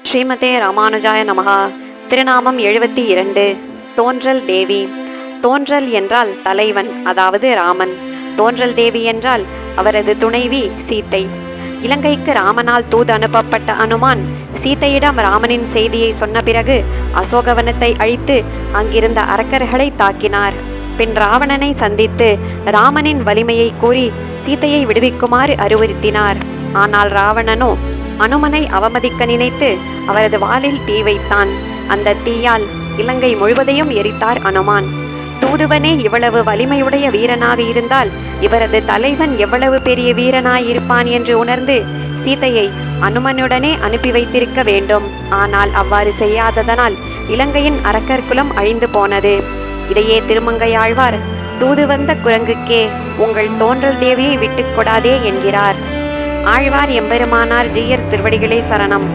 ஸ்ரீமதே ராமானுஜாய நமகா. திருநாமம் 72. தோன்றல் தேவி. தோன்றல் என்றால் தலைவன், அதாவது ராமன். தோன்றல் தேவி என்றால் அவரது துணைவி சீத்தை. இலங்கைக்கு ராமனால் தூது அனுப்பப்பட்ட அனுமான் சீத்தையிடம் ராமனின் செய்தியை சொன்ன பிறகு அசோகவனத்தை அழித்து அங்கிருந்த அரக்கர்களை தாக்கினார். பின் ராவணனை சந்தித்து ராமனின் வலிமையை கூறி சீத்தையை விடுவிக்குமாறு அறிவுறுத்தினார். ஆனால் ராவணனோ அனுமனை அவமதிக்க நினைத்து அவரது வாளில் தீ வைத்தான். அந்த தீயால் இலங்கை முழுவதையும் எரித்தார் அனுமான். தூதுவனே இவ்வளவு வலிமையுடைய வீரனாக இருந்தால் இவரது தலைவன் எவ்வளவு பெரிய வீரனாயிருப்பான் என்று உணர்ந்து சீத்தையை அனுமனுடனே அனுப்பி வைத்திருக்க வேண்டும். ஆனால் அவ்வாறு செய்யாததனால் இலங்கையின் அரக்கர் குலம் அழிந்து போனது. இதையே திருமங்கையாழ்வார் தூது வந்த குரங்குக்கே உங்கள் தோன்றல் தேவியை விட்டுக் கொடாதே என்கிறார். ஆழ்வார் எம்பெருமானார் ஜீயர் திருவடிகளே சரணம்.